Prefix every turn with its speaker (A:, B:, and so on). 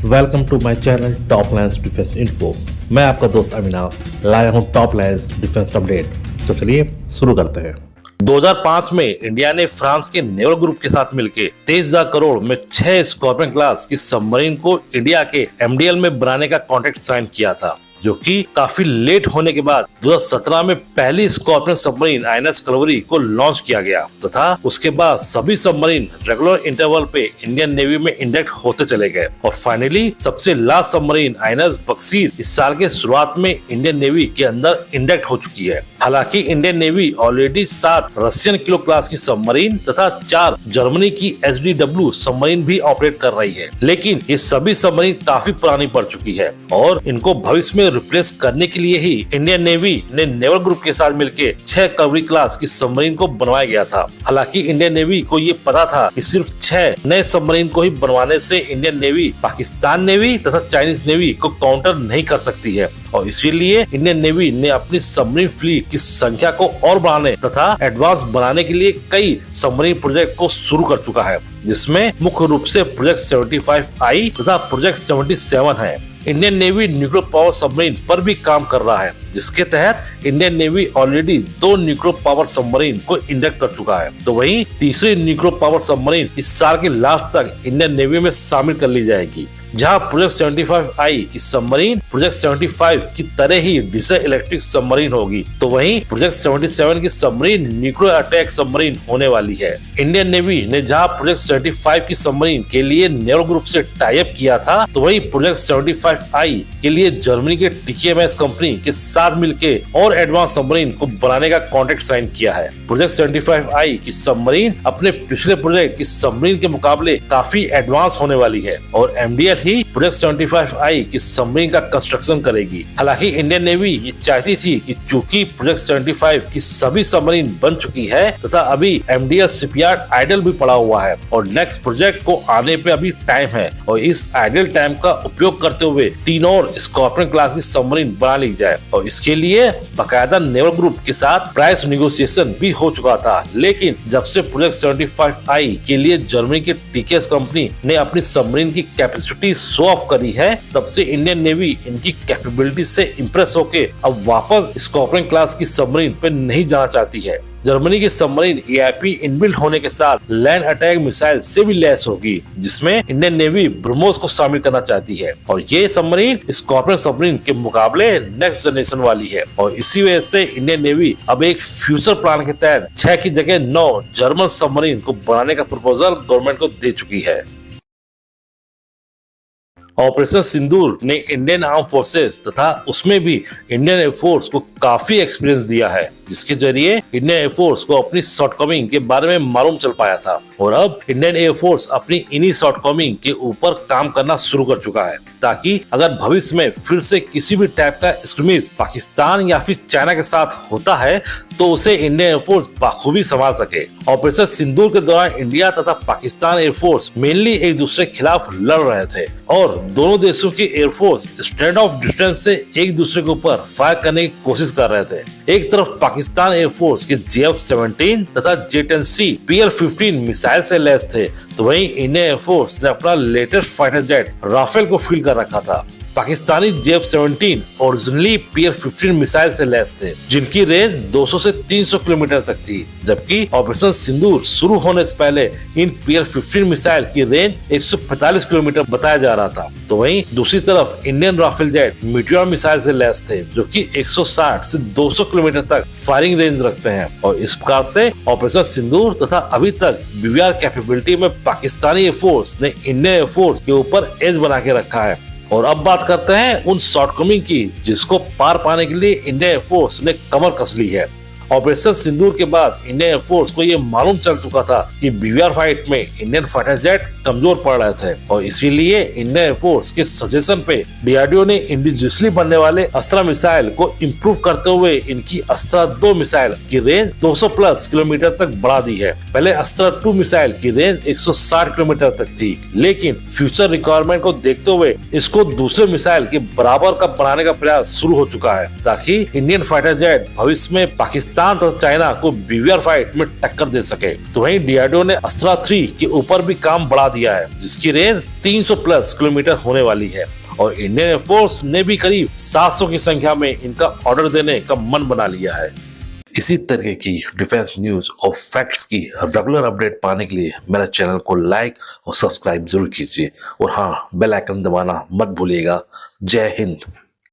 A: Welcome to my channel top lines defence info. मैं आपका दोस्त अविनाश लाया हूं टॉप लाइन्स डिफेंस अपडेट। तो चलिए शुरू करते हैं। 2005 में इंडिया ने फ्रांस के नेवल ग्रुप के साथ मिलकर 23,000 करोड़ में 6 स्कॉर्पियन क्लास की सबमरीन को इंडिया के एमडीएल में बनाने का कॉन्ट्रैक्ट साइन किया था, जो कि काफी लेट होने के बाद 2017 में पहली स्कॉर्पियन सबमरीन आईएनएस कलवरी को लॉन्च किया गया तथा उसके बाद सभी सबमरीन रेगुलर इंटरवल पे इंडियन नेवी में इंडक्ट होते चले गए और फाइनली सबसे लास्ट सबमरीन आईएनएस बक्सीर इस साल के शुरुआत में इंडियन नेवी के अंदर इंडक्ट हो चुकी है। हालांकि Indian navy already 7 Russian kilo class की सबमरीन तथा 4 जर्मनी की एचडीडब्ल्यू सबमरीन भी ऑपरेट कर रही है, लेकिन ये सभी सबमरीन काफी पुरानी पड़ चुकी है और इनको भविष्य में रिप्लेस करने के लिए ही इंडियन नेवी ने नेवल ग्रुप के साथ मिलकर 6 कलवरी क्लास की सबमरीन को बनवाया गया था। हालांकि इंडियन नेवी को ये पता था कि सिर्फ 6 नए सबमरीन को ही बनवाने से इंडियन नेवी पाकिस्तान नेवी तथा चाइनीज नेवी को काउंटर नहीं कर सकती है और इसीलिए इंडियन नेवी ने अपनी सबमरीन फ्लीट की संख्या को और बढ़ाने तथा एडवांस बनाने के लिए कई सबमरीन प्रोजेक्ट को शुरू कर चुका है, जिसमें मुख्य रूप से प्रोजेक्ट 75I तथा प्रोजेक्ट 77 है। Indian navy nuclear power submarine पर भी काम कर रहा है, जिसके तहत Indian navy already 2 nuclear power submarine को इंडक्ट कर चुका है, तो वहीं तीसरी न्यूक्लियर पावर सबमरीन इस साल के लास्ट तक इंडियन नेवी में शामिल कर ली जाएगी। जहां प्रोजेक्ट 75I की सबमरीन प्रोजेक्ट 75 की तरह ही डीजल इलेक्ट्रिक सबमरीन होगी, तो वहीं प्रोजेक्ट 77 की सबमरीन न्यूक्लियर अटैक सबमरीन होने वाली है। इंडियन नेवी ने जहां प्रोजेक्ट 75 की सबमरीन के लिए नेवल ग्रुप से टाई अप किया था, तो वहीं प्रोजेक्ट 75I के लिए जर्मनी के टीकेएमएस कंपनी के साथ मिलकर और एडवांस सबमरीन को बनाने का कॉन्ट्रैक्ट साइन किया है। प्रोजेक्ट 75I की सबमरीन अपने पिछले प्रोजेक्ट की सबमरीन के मुकाबले काफी एडवांस होने वाली है और एमडीएल ही प्रोजेक्ट 75I की सबमरीन का कंस्ट्रक्शन करेगी। हालांकि इंडियन नेवी ये चाहती थी कि चूंकि प्रोजेक्ट 75 की सभी सबमरीन बन चुकी है तथा अभी एमडीएल शिपयार्ड आइडल भी पड़ा हुआ है और नेक्स्ट प्रोजेक्ट को आने पे अभी टाइम है और इस आइडल टाइम का उपयोग करते हुए 3 और स्कॉर्पियन क्लास की सबमरीन बना ली जाए और इसके लिए बाकायदा नेवल ग्रुप के साथ प्राइस निगोशिएशन भी हो चुका था। लेकिन जब से प्रोजेक्ट 75I के लिए जर्मनी के टीकेएस कंपनी ने अपनी सबमरीन की कैपेसिटी शो ऑफ करी है, तब से इंडियन नेवी इनकी कैपेबिलिटी से इम्प्रेस होके अब वापस स्कॉर्पियन क्लास की सबमरीन पे नहीं जाना चाहती है। जर्मनी की सबमरीन एआईपी इनबिल्ट होने के साथ लैंड अटैक मिसाइल से भी लैस होगी, जिसमें इंडियन नेवी ब्रह्मोस को शामिल करना चाहती है और ये सबमरीन स्कॉर्पियन सबमरीन के मुकाबले नेक्स्ट जनरेशन वाली है और इसी वजह से इंडियन नेवी अब एक फ्यूचर प्लान के तहत 6 की जगह 9 जर्मन सबमरीन को बनाने का प्रपोजल गवर्नमेंट को दे चुकी है। ऑपरेशन सिंदूर ने इंडियन आर्म फोर्सेस तथा उसमें भी इंडियन एयरफोर्स को काफी एक्सपीरियंस दिया है, जिसके जरिए इंडियन एयरफोर्स को अपनी शॉर्टकमिंग के बारे में मालूम चल पाया था और अब इंडियन एयरफोर्स अपनी इन्हीं शॉर्टकमिंग के ऊपर काम करना शुरू कर चुका है, ताकि अगर भविष्य में फिर से किसी भी टाइप का स्क्रिमिश पाकिस्तान या फिर चाइना के साथ होता है तो उसे इंडियन एयरफोर्स बाखूबी संभाल सके। ऑपरेशन सिंदूर के दौरान इंडिया तथा पाकिस्तान एयरफोर्स मेनली एक दूसरे के खिलाफ लड़ रहे थे और दोनों देशों की एयरफोर्स स्टैंड ऑफ डिस्टेंस से एक दूसरे के ऊपर फायर करने की कोशिश कर रहे थे। एक तरफ पाकिस्तान एयरफोर्स के JF-17 तथा J-10C PL-15 मिसाइल से लैस थे, तो वहीं इंडियन एयरफोर्स ने अपना लेटेस्ट फाइटर जेट राफेल को फील्ड कर रखा था। Pakistani JF-17 originally PL-15 missile से लैस थे, जिनकी रेंज 200 से 300 किलोमीटर तक थी, जबकि ऑपरेशन सिंदूर शुरू होने से पहले इन PL-15 मिसाइल की रेंज 145 किलोमीटर बताया जा रहा था। तो वहीं दूसरी तरफ Indian Rafale jet Meteor missile से लैस थे, जो कि 160 से 200 किलोमीटर तक फायरिंग रेंज रखते हैं और इस प्रकार से ऑपरेशन सिंदूर तथा अभी तक BVR कैपेबिलिटी में पाकिस्तानी एयरफोर्स ने इंडियन एयरफोर्स के ऊपर एज बना के रखा है। और अब बात करते हैं उन शॉर्टकमिंग की जिसको पार पाने के लिए इंडियन एयरफोर्स ने कमर कस ली है। ऑपरेशन सिंदूर के बाद इंडियन एयरफोर्स को ये मालूम चल चुका था कि BVR फाइट में इंडियन फाइटर जेट कमजोर पड़ रहे थे और इसीलिए इंडियन एयरफोर्स के सजेशन पे DRDO ने इंडिजियसली बनने वाले अस्त्रा मिसाइल को इम्प्रूव करते हुए इनकी अस्त्रा 2 मिसाइल की रेंज 200 प्लस किलोमीटर तक बढ़ा दी है। पहले अस्त्रा 2 मिसाइल की रेंज 160 किलोमीटर तक थी, लेकिन फ्यूचर रिक्वायरमेंट को देखते हुए इसको दूसरे मिसाइल के बराबर का बनाने का प्रयास शुरू हो चुका है, ताकि इंडियन फाइटर जेट भविष्य में पाकिस्तान तथा चाइना को BVR फाइट में टक्कर दे सके। तो वहीं DRDO ने अस्त्रा 3 के ऊपर भी काम बढ़ा दिया है, जिसकी रेंज 300 प्लस किलोमीटर होने वाली है और इंडियन एयरफोर्स ने भी करीब 700 की संख्या में इनका ऑर्डर देने का मन बना लिया है। इसी तरह की डिफेंस न्यूज और फैक्ट्स की रेगुलर अपडेट पाने के लिए मेरे चैनल को लाइक और सब्सक्राइब जरूर कीजिए और हाँ, बेल आइकन दबाना मत भूलिएगा। जय हिंद।